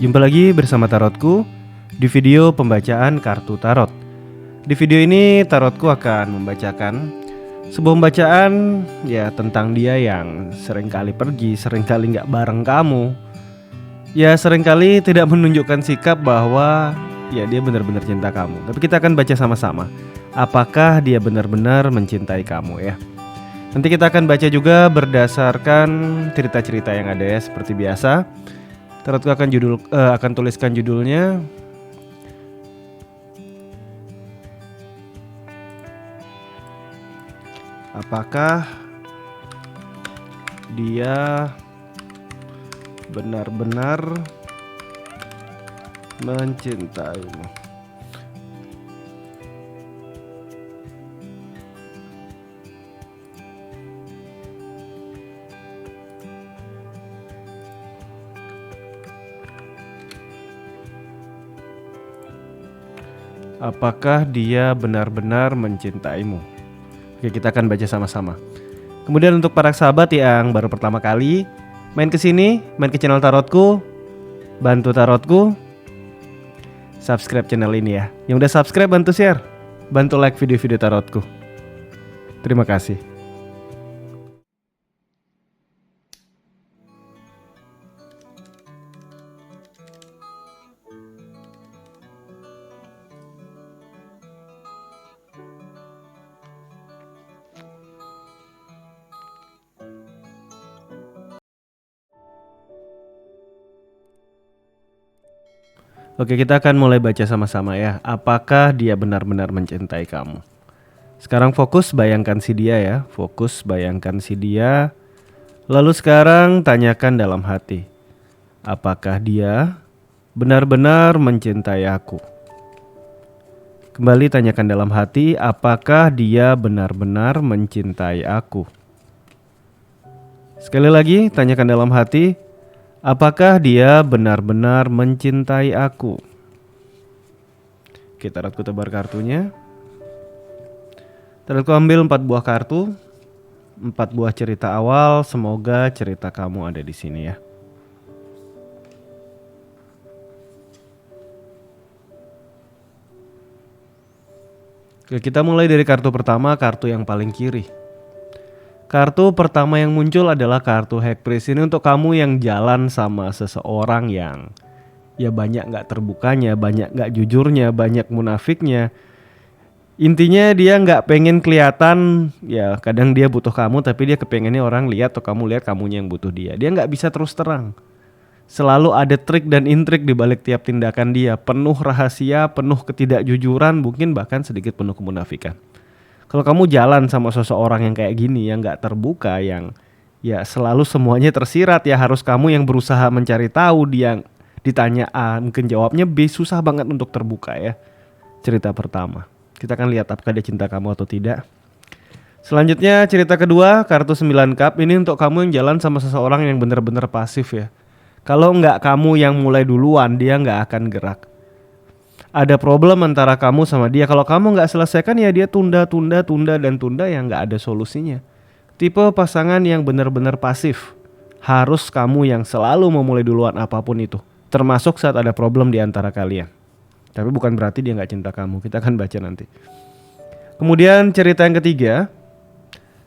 Jumpa lagi bersama Tarotku di video pembacaan kartu tarot. Di video ini Tarotku akan membacakan sebuah pembacaan ya tentang dia yang seringkali pergi, seringkali gak bareng kamu. Ya seringkali tidak menunjukkan sikap bahwa ya dia benar-benar cinta kamu. Tapi kita akan baca sama-sama. Apakah dia benar-benar mencintai kamu ya? Nanti kita akan baca juga berdasarkan cerita-cerita yang ada ya seperti biasa. Tarotku akan tuliskan judulnya. Apakah dia benar-benar mencintaimu? Apakah dia benar-benar mencintaimu? Oke, kita akan baca sama-sama. Kemudian untuk para sahabat yang baru pertama kali main ke sini, main ke channel Tarotku, bantu Tarotku subscribe channel ini ya. Yang udah subscribe bantu share, bantu like video-video Tarotku. Terima kasih. Oke, kita akan mulai baca sama-sama ya. Apakah dia benar-benar mencintai kamu? Sekarang fokus bayangkan si dia ya. Fokus bayangkan si dia. Lalu sekarang tanyakan dalam hati. Apakah dia benar-benar mencintai aku? Kembali tanyakan dalam hati. Apakah dia benar-benar mencintai aku? Sekali lagi tanyakan dalam hati. Apakah dia benar-benar mencintai aku? Oke, Tarotku tebar kartunya. Tarotku ambil 4 buah kartu, 4 buah cerita awal. Semoga cerita kamu ada di sini ya. Oke, kita mulai dari kartu pertama, kartu yang paling kiri. Kartu pertama yang muncul adalah kartu High Priest. Ini untuk kamu yang jalan sama seseorang yang ya banyak gak terbukanya, banyak gak jujurnya, banyak munafiknya. Intinya dia gak pengen kelihatan. Ya kadang dia butuh kamu tapi dia kepengennya orang lihat atau kamu lihat kamunya yang butuh dia. Dia gak bisa terus terang. Selalu ada trik dan intrik di balik tiap tindakan dia. Penuh rahasia, penuh ketidakjujuran, mungkin bahkan sedikit penuh kemunafikan. Kalau kamu jalan sama seseorang yang kayak gini, yang gak terbuka, yang ya selalu semuanya tersirat, ya harus kamu yang berusaha mencari tahu. Dia ditanya A, mungkin jawabnya B, susah banget untuk terbuka ya. Cerita pertama. Kita akan lihat apakah dia cinta kamu atau tidak. Selanjutnya cerita kedua, kartu 9 cup. Ini untuk kamu yang jalan sama seseorang yang benar-benar pasif ya. Kalau nggak kamu yang mulai duluan, dia nggak akan gerak. Ada problem antara kamu sama dia. Kalau kamu nggak selesaikan ya dia tunda yang nggak ada solusinya. Tipe pasangan yang benar-benar pasif. Harus kamu yang selalu memulai duluan apapun itu. Termasuk saat ada problem di antara kalian. Tapi bukan berarti dia nggak cinta kamu. Kita akan baca nanti. Kemudian cerita yang ketiga.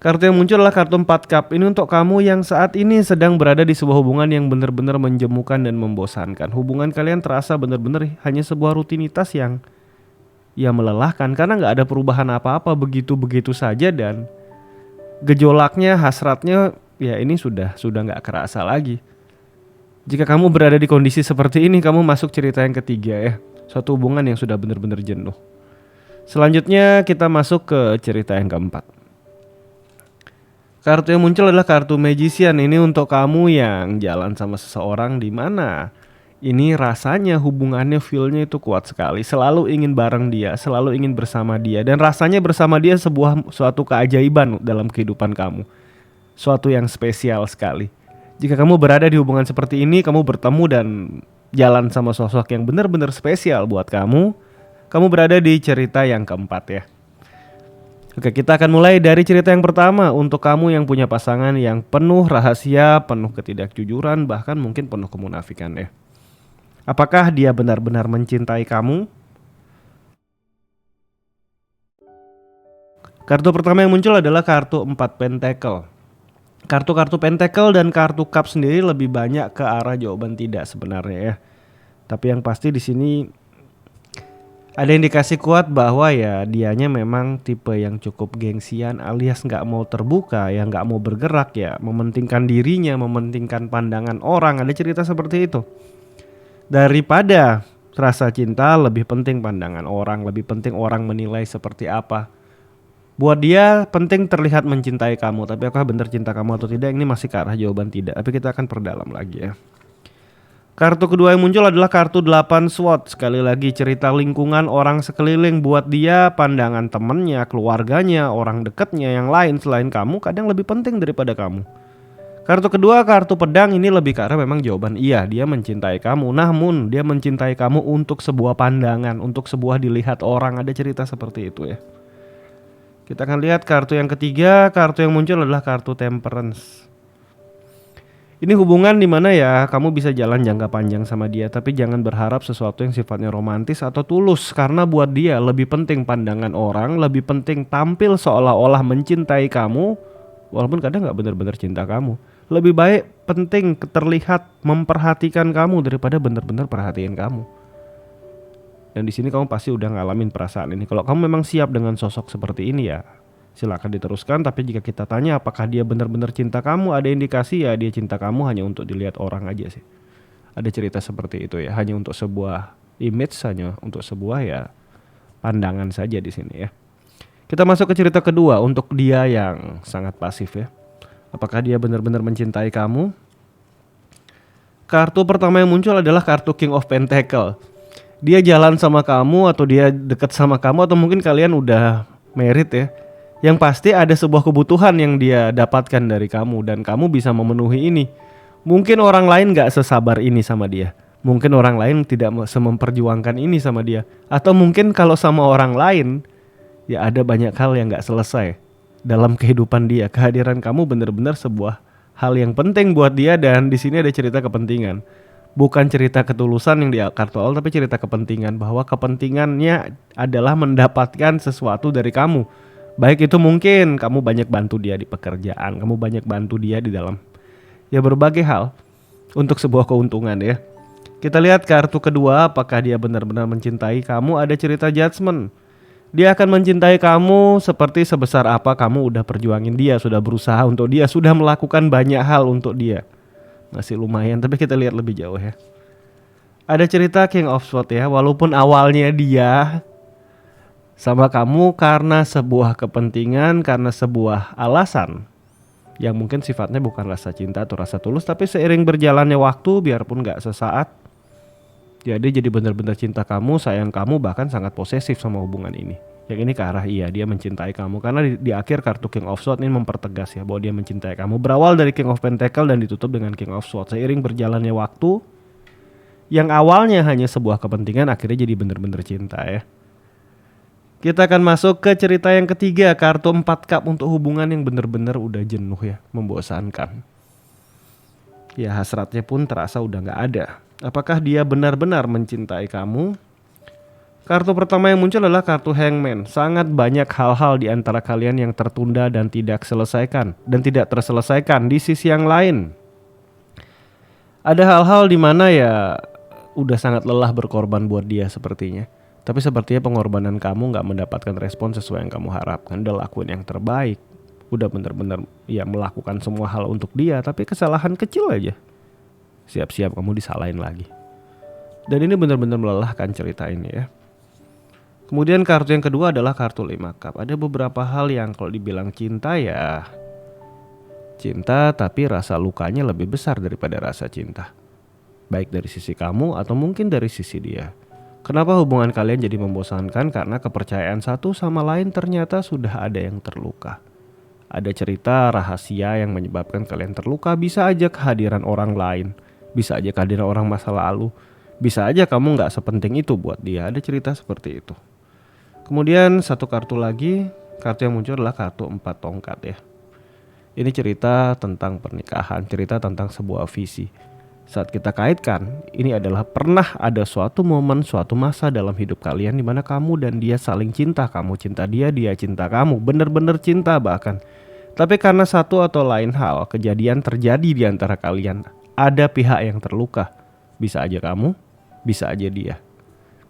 Kartu yang muncul adalah kartu 4 cup. Ini untuk kamu yang saat ini sedang berada di sebuah hubungan yang benar-benar menjemukan dan membosankan. Hubungan kalian terasa benar-benar hanya sebuah rutinitas yang ya melelahkan. Karena gak ada perubahan apa-apa begitu-begitu saja. Dan gejolaknya, hasratnya ya ini sudah gak kerasa lagi. Jika kamu berada di kondisi seperti ini, kamu masuk cerita yang ketiga ya. Suatu hubungan yang sudah benar-benar jenuh. Selanjutnya kita masuk ke cerita yang keempat. Kartu yang muncul adalah kartu Magician. Ini untuk kamu yang jalan sama seseorang di mana ini rasanya hubungannya, feel-nya itu kuat sekali. Selalu ingin bareng dia, selalu ingin bersama dia. Dan rasanya bersama dia suatu keajaiban dalam kehidupan kamu. Suatu yang spesial sekali. Jika kamu berada di hubungan seperti ini, kamu bertemu dan jalan sama sosok yang benar-benar spesial buat kamu. Kamu berada di cerita yang keempat ya. Oke, kita akan mulai dari cerita yang pertama. Untuk kamu yang punya pasangan yang penuh rahasia, penuh ketidakjujuran, bahkan mungkin penuh kemunafikan ya. Apakah dia benar-benar mencintai kamu? Kartu pertama yang muncul adalah kartu 4 pentacle. Kartu-kartu pentacle dan kartu cup sendiri lebih banyak ke arah jawaban tidak sebenarnya ya. Tapi yang pasti di sini ada indikasi kuat bahwa ya dianya memang tipe yang cukup gengsian alias nggak mau terbuka, ya nggak mau bergerak, ya mementingkan dirinya, mementingkan pandangan orang. Ada cerita seperti itu. Daripada rasa cinta lebih penting pandangan orang, lebih penting orang menilai seperti apa. Buat dia penting terlihat mencintai kamu, tapi apakah benar cinta kamu atau tidak ini masih ke arah jawaban tidak. Tapi kita akan perdalam lagi ya. Kartu kedua yang muncul adalah kartu 8 SWOT. Sekali lagi cerita lingkungan orang sekeliling. Buat dia pandangan temennya, keluarganya, orang dekatnya yang lain selain kamu kadang lebih penting daripada kamu. Kartu kedua, kartu pedang, ini lebih ke arah memang jawaban iya, dia mencintai kamu. Namun dia mencintai kamu untuk sebuah pandangan, untuk sebuah dilihat orang. Ada cerita seperti itu ya. Kita akan lihat kartu yang ketiga. Kartu yang muncul adalah kartu Temperance. Ini hubungan dimana ya kamu bisa jalan jangka panjang sama dia, tapi jangan berharap sesuatu yang sifatnya romantis atau tulus. Karena buat dia lebih penting pandangan orang, lebih penting tampil seolah-olah mencintai kamu, walaupun kadang gak benar-benar cinta kamu. Lebih baik penting terlihat memperhatikan kamu daripada benar-benar perhatiin kamu. Dan di sini kamu pasti udah ngalamin perasaan ini. Kalau kamu memang siap dengan sosok seperti ini ya silakan diteruskan. Tapi jika kita tanya apakah dia benar-benar cinta kamu, ada indikasi ya dia cinta kamu hanya untuk dilihat orang aja sih. Ada cerita seperti itu ya, hanya untuk sebuah image, hanya untuk sebuah ya pandangan saja di sini ya. Kita masuk ke cerita kedua untuk dia yang sangat pasif ya. Apakah dia benar-benar mencintai kamu? Kartu pertama yang muncul adalah kartu King of Pentacle. Dia jalan sama kamu atau dia dekat sama kamu atau mungkin kalian udah married ya. Yang pasti ada sebuah kebutuhan yang dia dapatkan dari kamu dan kamu bisa memenuhi ini. Mungkin orang lain gak sesabar ini sama dia. Mungkin orang lain tidak memperjuangkan ini sama dia. Atau mungkin kalau sama orang lain ya ada banyak hal yang gak selesai dalam kehidupan dia. Kehadiran kamu benar-benar sebuah hal yang penting buat dia. Dan di sini ada cerita kepentingan. Bukan cerita ketulusan yang di kartu awal, tapi cerita kepentingan. Bahwa kepentingannya adalah mendapatkan sesuatu dari kamu. Baik itu mungkin kamu banyak bantu dia di pekerjaan, kamu banyak bantu dia di dalam ya berbagai hal untuk sebuah keuntungan ya. Kita lihat kartu kedua, apakah dia benar-benar mencintai kamu. Ada cerita judgment. Dia akan mencintai kamu seperti sebesar apa kamu udah perjuangin dia, sudah berusaha untuk dia, sudah melakukan banyak hal untuk dia. Masih lumayan, tapi kita lihat lebih jauh ya. Ada cerita King of Swords ya, walaupun awalnya dia sama kamu karena sebuah kepentingan, karena sebuah alasan yang mungkin sifatnya bukan rasa cinta atau rasa tulus, tapi seiring berjalannya waktu, biarpun gak sesaat, ya dia jadi benar-benar cinta kamu, sayang kamu, bahkan sangat posesif sama hubungan ini. Yang ini ke arah iya, dia mencintai kamu. Karena di akhir kartu King of Swords ini mempertegas ya bahwa dia mencintai kamu. Berawal dari King of Pentacle dan ditutup dengan King of Swords. Seiring berjalannya waktu, yang awalnya hanya sebuah kepentingan akhirnya jadi benar-benar cinta ya. Kita akan masuk ke cerita yang ketiga, kartu 4 cup untuk hubungan yang benar-benar udah jenuh ya, membosankan. Ya hasratnya pun terasa udah gak ada. Apakah dia benar-benar mencintai kamu? Kartu pertama yang muncul adalah kartu Hangman. Sangat banyak hal-hal di antara kalian yang tertunda dan tidak terselesaikan. Di sisi yang lain, ada hal-hal di mana ya udah sangat lelah berkorban buat dia sepertinya. Tapi sepertinya pengorbanan kamu gak mendapatkan respon sesuai yang kamu harapkan. Udah lakuin yang terbaik, udah bener-bener ya melakukan semua hal untuk dia, tapi kesalahan kecil aja siap-siap kamu disalahin lagi. Dan ini bener-bener melelahkan cerita ini ya. Kemudian kartu yang kedua adalah kartu 5 cup. Ada beberapa hal yang kalau dibilang cinta ya cinta, tapi rasa lukanya lebih besar daripada rasa cinta. Baik dari sisi kamu atau mungkin dari sisi dia. Kenapa hubungan kalian jadi membosankan? Karena kepercayaan satu sama lain ternyata sudah ada yang terluka. Ada cerita rahasia yang menyebabkan kalian terluka. Bisa aja kehadiran orang lain, bisa aja kehadiran orang masa lalu, bisa aja kamu gak sepenting itu buat dia. Ada cerita seperti itu. Kemudian satu kartu lagi, kartu yang muncul adalah kartu 4 tongkat ya. Ini cerita tentang pernikahan, cerita tentang sebuah visi. Saat kita kaitkan, ini adalah pernah ada suatu momen, suatu masa dalam hidup kalian di mana kamu dan dia saling cinta. Kamu cinta dia, dia cinta kamu, bener-bener cinta bahkan. Tapi karena satu atau lain hal, kejadian terjadi di antara kalian, ada pihak yang terluka. Bisa aja kamu, bisa aja dia.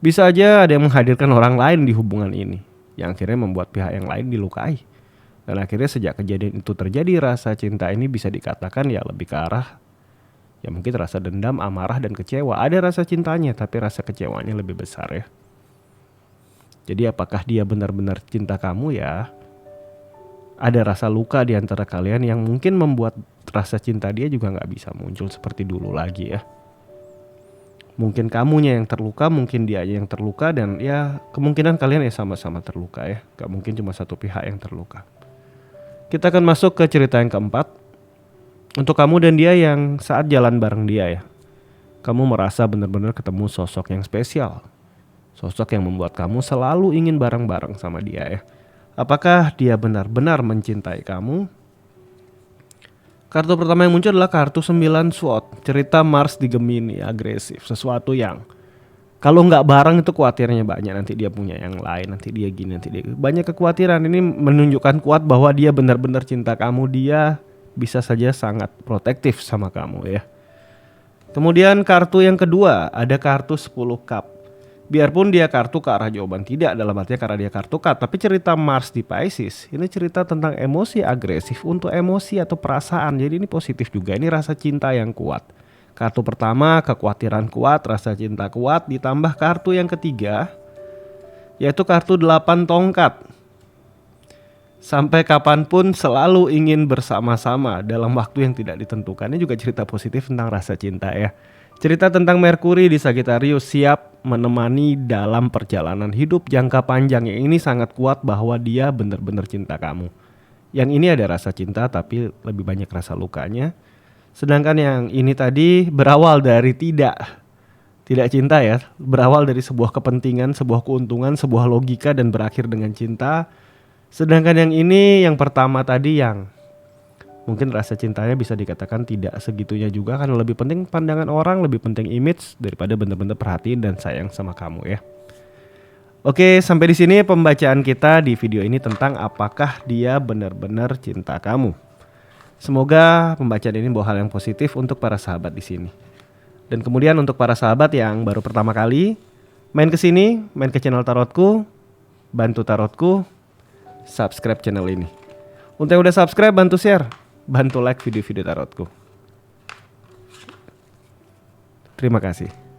Bisa aja ada yang menghadirkan orang lain di hubungan ini, yang akhirnya membuat pihak yang lain dilukai. Dan akhirnya sejak kejadian itu terjadi, rasa cinta ini bisa dikatakan ya lebih ke arah ya mungkin rasa dendam, amarah, dan kecewa. Ada rasa cintanya, tapi rasa kecewanya lebih besar ya. Jadi apakah dia benar-benar cinta kamu ya? Ada rasa luka di antara kalian yang mungkin membuat rasa cinta dia juga gak bisa muncul seperti dulu lagi ya. Mungkin kamunya yang terluka, mungkin dia yang terluka, dan ya kemungkinan kalian ya sama-sama terluka ya. Gak mungkin cuma satu pihak yang terluka. Kita akan masuk ke cerita yang keempat. Untuk kamu dan dia yang saat jalan bareng dia ya, kamu merasa benar-benar ketemu sosok yang spesial. Sosok yang membuat kamu selalu ingin bareng-bareng sama dia ya. Apakah dia benar-benar mencintai kamu? Kartu pertama yang muncul adalah kartu 9 sword. Cerita Mars di Gemini, agresif. Sesuatu yang kalau nggak bareng itu khawatirnya banyak. Nanti dia punya yang lain, nanti dia gini, nanti dia banyak kekhawatiran. Ini menunjukkan kuat bahwa dia benar-benar cinta kamu. Dia bisa saja sangat protektif sama kamu ya. Kemudian kartu yang kedua ada kartu 10 cup. Biarpun dia kartu ke arah jawaban tidak, dalam artinya karena dia kartu cup, tapi cerita Mars di Pisces ini cerita tentang emosi agresif untuk emosi atau perasaan. Jadi ini positif juga, ini rasa cinta yang kuat. Kartu pertama kekhawatiran kuat, rasa cinta kuat, ditambah kartu yang ketiga yaitu kartu 8 tongkat. Sampai kapanpun selalu ingin bersama-sama dalam waktu yang tidak ditentukan. Ini juga cerita positif tentang rasa cinta ya. Cerita tentang Merkuri di Sagittarius siap menemani dalam perjalanan hidup jangka panjang. Yang ini sangat kuat bahwa dia benar-benar cinta kamu. Yang ini ada rasa cinta tapi lebih banyak rasa lukanya. Sedangkan yang ini tadi berawal dari tidak cinta ya. Berawal dari sebuah kepentingan, sebuah keuntungan, sebuah logika dan berakhir dengan cinta. Sedangkan yang ini, yang pertama tadi yang mungkin rasa cintanya bisa dikatakan tidak segitunya juga, karena lebih penting pandangan orang, lebih penting image daripada benar-benar perhatiin dan sayang sama kamu ya. Oke, sampai di sini pembacaan kita di video ini tentang apakah dia benar-benar cinta kamu. Semoga pembacaan ini bawa hal yang positif untuk para sahabat di sini. Dan kemudian untuk para sahabat yang baru pertama kali main ke sini, main ke channel tarotku, bantu tarotku, subscribe channel ini. Untuk yang udah subscribe, bantu share, bantu like video-video tarotku. Terima kasih.